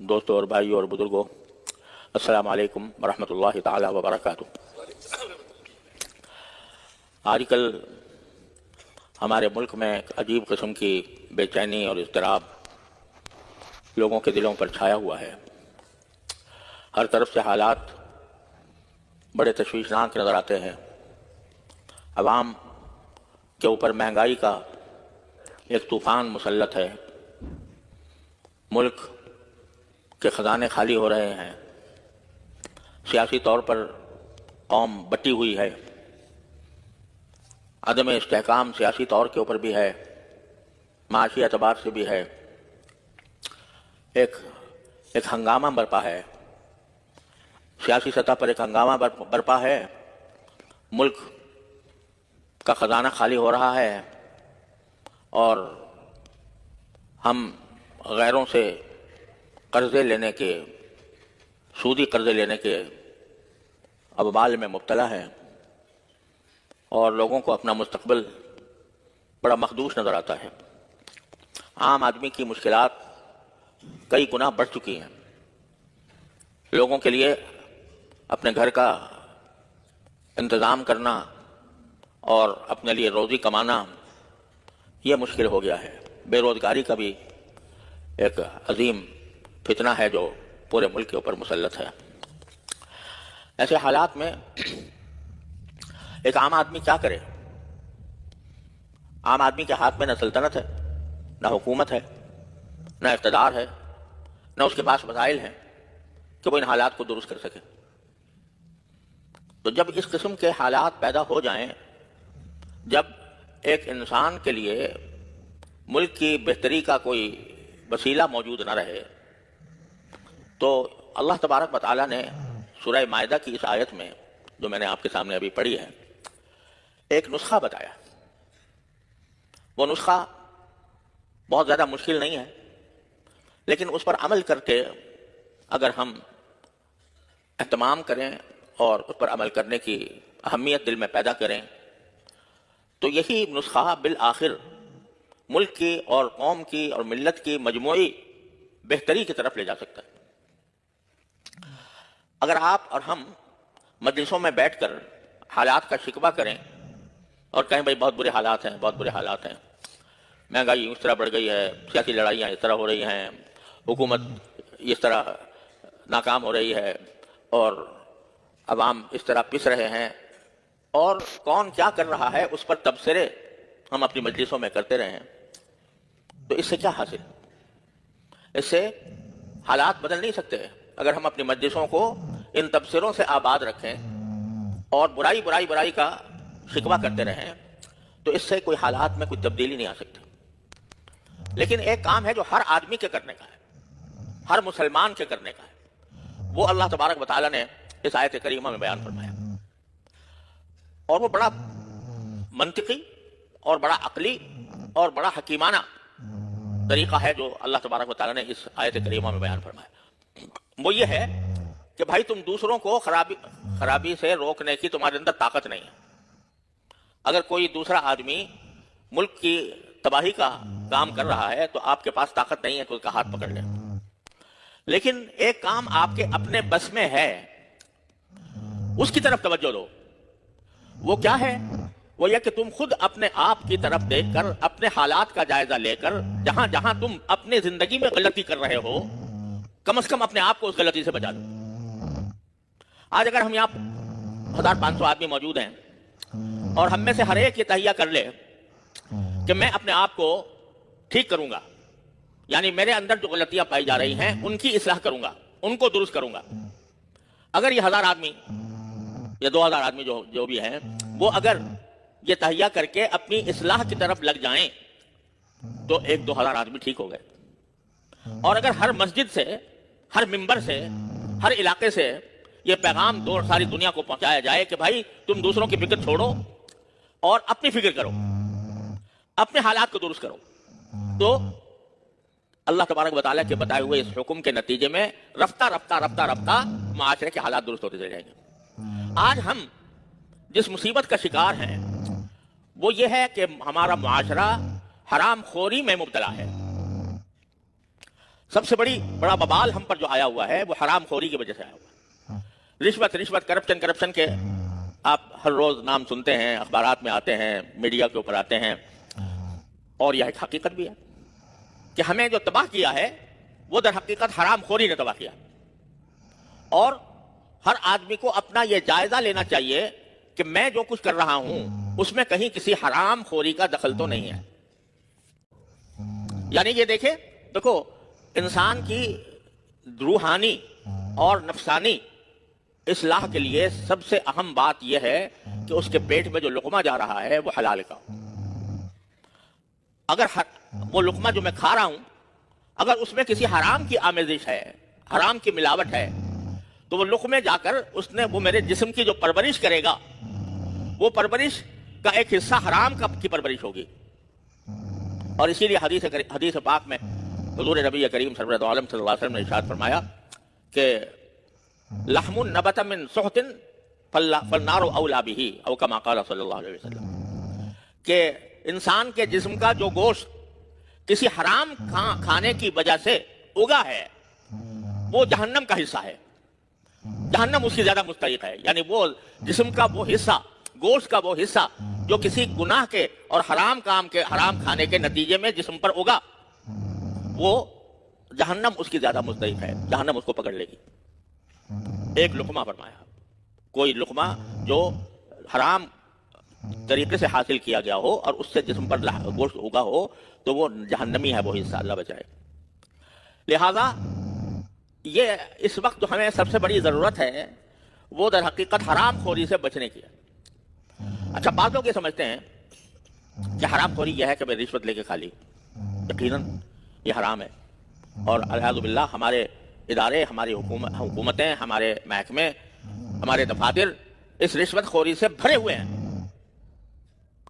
دوستوں اور بھائیوں اور بزرگوں، السلام علیکم ورحمۃ اللہ تعالی وبرکاتہ۔ آج کل ہمارے ملک میں ایک عجیب قسم کی بے چینی اور اضطراب لوگوں کے دلوں پر چھایا ہوا ہے۔ ہر طرف سے حالات بڑے تشویشناک نظر آتے ہیں۔ عوام کے اوپر مہنگائی کا ایک طوفان مسلط ہے، ملک کے خزانے خالی ہو رہے ہیں، سیاسی طور پر قوم بٹی ہوئی ہے، عدم استحکام سیاسی طور کے اوپر بھی ہے، معاشی اعتبار سے بھی ہے، ایک ہنگامہ برپا ہے، سیاسی سطح پر ایک ہنگامہ برپا ہے، ملک کا خزانہ خالی ہو رہا ہے اور ہم غیروں سے قرضے لینے کے، سودی قرضے لینے کے ابوال میں مبتلا ہیں اور لوگوں کو اپنا مستقبل بڑا مخدوش نظر آتا ہے۔ عام آدمی کی مشکلات کئی گنا بڑھ چکی ہیں۔ لوگوں کے لیے اپنے گھر کا انتظام کرنا اور اپنے لیے روزی کمانا یہ مشکل ہو گیا ہے۔ بے روزگاری کا بھی ایک عظیم فتنہ ہے جو پورے ملک کے اوپر مسلط ہے۔ ایسے حالات میں ایک عام آدمی کیا کرے؟ عام آدمی کے ہاتھ میں نہ سلطنت ہے، نہ حکومت ہے، نہ اقتدار ہے، نہ اس کے پاس وسائل ہیں کہ وہ ان حالات کو درست کر سکے۔ تو جب اس قسم کے حالات پیدا ہو جائیں، جب ایک انسان کے لیے ملک کی بہتری کا کوئی وسیلہ موجود نہ رہے، تو اللہ تبارک و تعالیٰ نے سورہ مائدہ کی اس آیت میں جو میں نے آپ کے سامنے ابھی پڑھی ہے، ایک نسخہ بتایا۔ وہ نسخہ بہت زیادہ مشکل نہیں ہے، لیکن اس پر عمل کر کے اگر ہم اہتمام کریں اور اس پر عمل کرنے کی اہمیت دل میں پیدا کریں تو یہی نسخہ بالآخر ملک کی اور قوم کی اور ملت کی مجموعی بہتری کی طرف لے جا سکتا ہے۔ اگر آپ اور ہم مجلسوں میں بیٹھ کر حالات کا شکوہ کریں اور کہیں بھائی بہت برے حالات ہیں، بہت برے حالات ہیں، مہنگائی اس طرح بڑھ گئی ہے، سیاسی لڑائیاں اس طرح ہو رہی ہیں، حکومت اس طرح ناکام ہو رہی ہے اور عوام اس طرح پس رہے ہیں، اور کون کیا کر رہا ہے اس پر تبصرے ہم اپنی مجلسوں میں کرتے رہے ہیں، تو اس سے کیا حاصل؟ اس سے حالات بدل نہیں سکتے۔ اگر ہم اپنی مجلسوں کو ان تبصروں سے آباد رکھیں اور برائی کا شکوہ کرتے رہیں تو اس سے کوئی حالات میں کوئی تبدیلی نہیں آ سکتی۔ لیکن ایک کام ہے جو ہر آدمی کے کرنے کا ہے، ہر مسلمان کے کرنے کا ہے، وہ اللہ تبارک و تعالیٰ نے اس آیت کریمہ میں بیان فرمایا، اور وہ بڑا منطقی اور بڑا عقلی اور بڑا حکیمانہ طریقہ ہے جو اللہ تبارک و تعالیٰ نے اس آیت کریمہ میں بیان فرمایا۔ وہ یہ ہے کہ بھائی تم دوسروں کو خرابی سے روکنے کی تمہارے اندر طاقت نہیں ہے۔ اگر کوئی دوسرا آدمی ملک کی تباہی کا کام کر رہا ہے تو آپ کے پاس طاقت نہیں ہے کہ اس کا ہاتھ پکڑ لیں، لیکن ایک کام آپ کے اپنے بس میں ہے، اس کی طرف توجہ دو۔ وہ کیا ہے؟ وہ یہ کہ تم خود اپنے آپ کی طرف دیکھ کر، اپنے حالات کا جائزہ لے کر، جہاں جہاں تم اپنے زندگی میں غلطی کر رہے ہو کم از کم اپنے آپ کو اس غلطی سے بچا دو۔ آج اگر ہم یہاں 1500 آدمی موجود ہیں اور ہم میں سے ہر ایک یہ تہیہ کر لے کہ میں اپنے آپ کو ٹھیک کروں گا، یعنی میرے اندر جو غلطیاں پائی جا رہی ہیں ان کی اصلاح کروں گا، ان کو درست کروں گا، اگر یہ 1000 آدمی یا 2000 آدمی جو بھی ہیں وہ اگر یہ تہیہ کر کے اپنی اصلاح کی طرف لگ جائیں تو 1000-2000 آدمی ٹھیک ہو گئے۔ اور اگر ہر مسجد سے، ہر ممبر سے، ہر علاقے سے یہ پیغام ساری دنیا کو پہنچایا جائے کہ بھائی تم دوسروں کی فکر چھوڑو اور اپنی فکر کرو، اپنے حالات کو درست کرو، تو اللہ تبارک و تعالیٰ کے بتائے ہوئے اس حکم کے نتیجے میں رفتہ رفتہ معاشرے کے حالات درست ہوتے چلے جائیں گے۔ آج ہم جس مصیبت کا شکار ہیں وہ یہ ہے کہ ہمارا معاشرہ حرام خوری میں مبتلا ہے۔ سب سے بڑا ببال ہم پر جو آیا ہوا ہے وہ حرام خوری کی وجہ سے آیا ہوا ہے۔ رشوت کرپشن کے آپ ہر روز نام سنتے ہیں، اخبارات میں آتے ہیں، میڈیا کے اوپر آتے ہیں، اور یہ ایک حقیقت بھی ہے کہ ہمیں جو تباہ کیا ہے وہ در حقیقت حرام خوری نے تباہ کیا، اور ہر آدمی کو اپنا یہ جائزہ لینا چاہیے کہ میں جو کچھ کر رہا ہوں اس میں کہیں کسی حرام خوری کا دخل تو نہیں ہے۔ یعنی یہ دیکھو انسان کی روحانی اور نفسانی اصلاح کے لیے سب سے اہم بات یہ ہے کہ اس کے پیٹ میں جو لقمہ جا رہا ہے وہ حلال کا ہو۔ اگر وہ لقمہ جو میں کھا رہا ہوں اگر اس میں کسی حرام کی آمیزش ہے، حرام کی ملاوٹ ہے، تو وہ لقمے جا کر وہ میرے جسم کی جو پرورش کرے گا وہ پرورش کا ایک حصہ حرام کی پرورش ہوگی۔ اور اسی لیے حدیث پاک میں حضور نبی کریم سرورت عالم صلی اللہ علیہ وسلم نے ارشاد فرمایا کہ لحم نبت من سحت فالنار اولا به او کما قال صلی اللہ علیہ وسلم، کہ انسان کے جسم کا جو گوشت کسی حرام کھانے کی وجہ سے اگا ہے وہ جہنم کا حصہ ہے، جہنم اس کی زیادہ مستحق ہے۔ یعنی وہ جسم کا وہ حصہ، گوشت کا وہ حصہ جو کسی گناہ کے اور حرام کھانے کے نتیجے میں جسم پر اگا، وہ جہنم اس کی زیادہ مستحق ہے، جہنم اس کو پکڑ لے گی۔ ایک لقمہ فرمایا، کوئی لقمہ جو حرام طریقے سے حاصل کیا گیا ہو اور اس سے جسم پر گوشت اگا ہو تو وہ جہنمی ہے، وہ حصہ، اللہ بچائے۔ لہذا یہ اس وقت جو ہمیں سب سے بڑی ضرورت ہے وہ در حقیقت حرام خوری سے بچنے کی ہے۔ اچھا، بعض لوگ یہ سمجھتے ہیں کہ حرام خوری یہ ہے کہ میں رشوت لے کے کھا لی، یقیناً یہ حرام ہے، اور الحمد باللہ ہمارے ادارے، ہماری حکومتیں، ہمارے محکمے، ہمارے دفاتر اس رشوت خوری سے بھرے ہوئے ہیں۔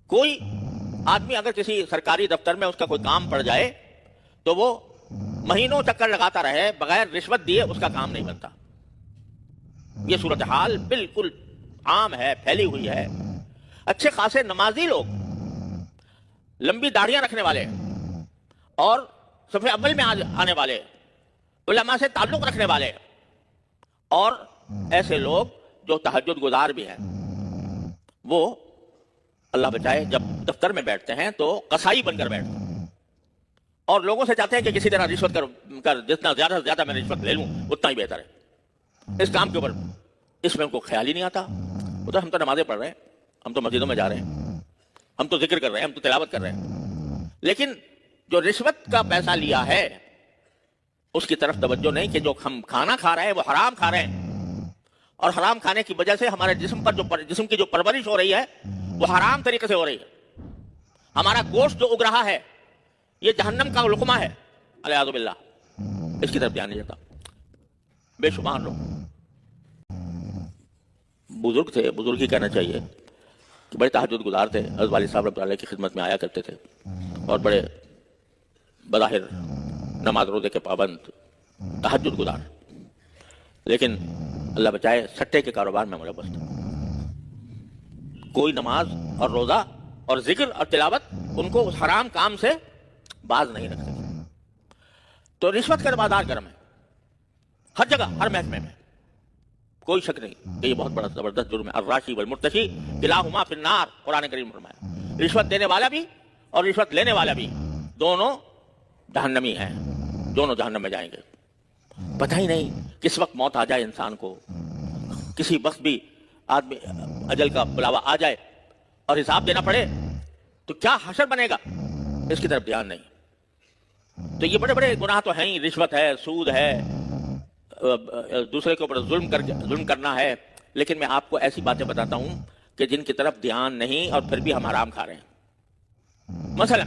کوئی آدمی اگر کسی سرکاری دفتر میں اس کا کوئی کام پڑ جائے تو وہ مہینوں چکر لگاتا رہے، بغیر رشوت دیے اس کا کام نہیں بنتا۔ یہ صورتحال بالکل عام ہے، پھیلی ہوئی ہے۔ اچھے خاصے نمازی لوگ، لمبی داڑھیاں رکھنے والے اور صف اول میں آنے والے، علماء سے تعلق رکھنے والے، اور ایسے لوگ جو تہجد گزار بھی ہیں، وہ اللہ بچائے جب دفتر میں بیٹھتے ہیں تو قصائی بن کر بیٹھتے ہیں اور لوگوں سے چاہتے ہیں کہ کسی طرح رشوت کر جتنا زیادہ سے زیادہ میں رشوت لے لوں اتنا ہی بہتر ہے۔ اس کام کے اوپر اس میں ان کو خیال ہی نہیں آتا۔ ہم تو نمازیں پڑھ رہے ہیں، ہم تو مسجدوں میں جا رہے ہیں، ہم تو ذکر کر رہے ہیں، ہم تو تلاوت کر رہے ہیں، لیکن جو رشوت کا پیسہ لیا ہے اس کی طرف توجہ نہیں کہ جو ہم کھانا کھا رہے ہیں وہ حرام کھا رہے ہیں، اور حرام کھانے کی وجہ سے ہمارے جسم کی جو پرورش ہو رہی ہے وہ حرام طریقے سے ہو رہی ہے۔ ہمارا گوشت جو اگ رہا ہے یہ جہنم کا لقمہ ہے، العیاذ باللہ، اس کی طرف دھیان نہیں دیتا۔ بے شمار لوگ بزرگ تھے، بزرگ ہی کہنا چاہیے، کہ بڑے تہجد گزار تھے، حضرت والد صاحب رحمۃ اللہ علیہ کی خدمت میں آیا کرتے تھے، اور بڑے بظاہر نماز روزے کے پابند، تہجد گزار، لیکن اللہ بچائے سٹے کے کاروبار میں ملوث تھے۔ کوئی نماز اور روزہ اور ذکر اور تلاوت ان کو اس حرام کام سے باز نہیں رکھتے۔ تو رشوت کا بازار گرم ہے ہر جگہ، ہر محکمے میں، کوئی شک نہیں کہ یہ بہت بڑا زبردست جرم ہے۔ الراشی والمرتشی کلاہما فی النار، قرآن کریم فرمایا۔ رشوت دینے والا بھی اور رشوت لینے والا بھی دونوں جہنمی ہیں، دونوں جہنم میں جائیں گے۔ پتہ ہی نہیں کس وقت موت آ جائے انسان کو، کسی وقت بھی آدمی اجل کا بلاوا آ جائے اور حساب دینا پڑے تو کیا حشر بنے گا، اس کی طرف دھیان نہیں۔ تو یہ بڑے بڑے گناہ تو ہیں ہی، رشوت ہے، سود ہے، دوسرے کے اوپر ظلم کرنا ہے، لیکن میں آپ کو ایسی باتیں بتاتا ہوں کہ جن کی طرف دھیان نہیں اور پھر بھی ہم حرام کھا رہے ہیں۔ مثلا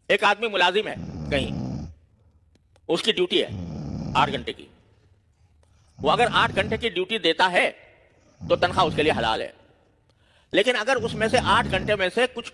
ایک آدمی ملازم ہے کہیں، اس کی ڈیوٹی ہے 8 گھنٹے کی، وہ اگر 8 گھنٹے کی ڈیوٹی دیتا ہے تو تنخواہ اس کے لیے حلال ہے، لیکن اگر اس میں سے 8 گھنٹے میں سے کچھ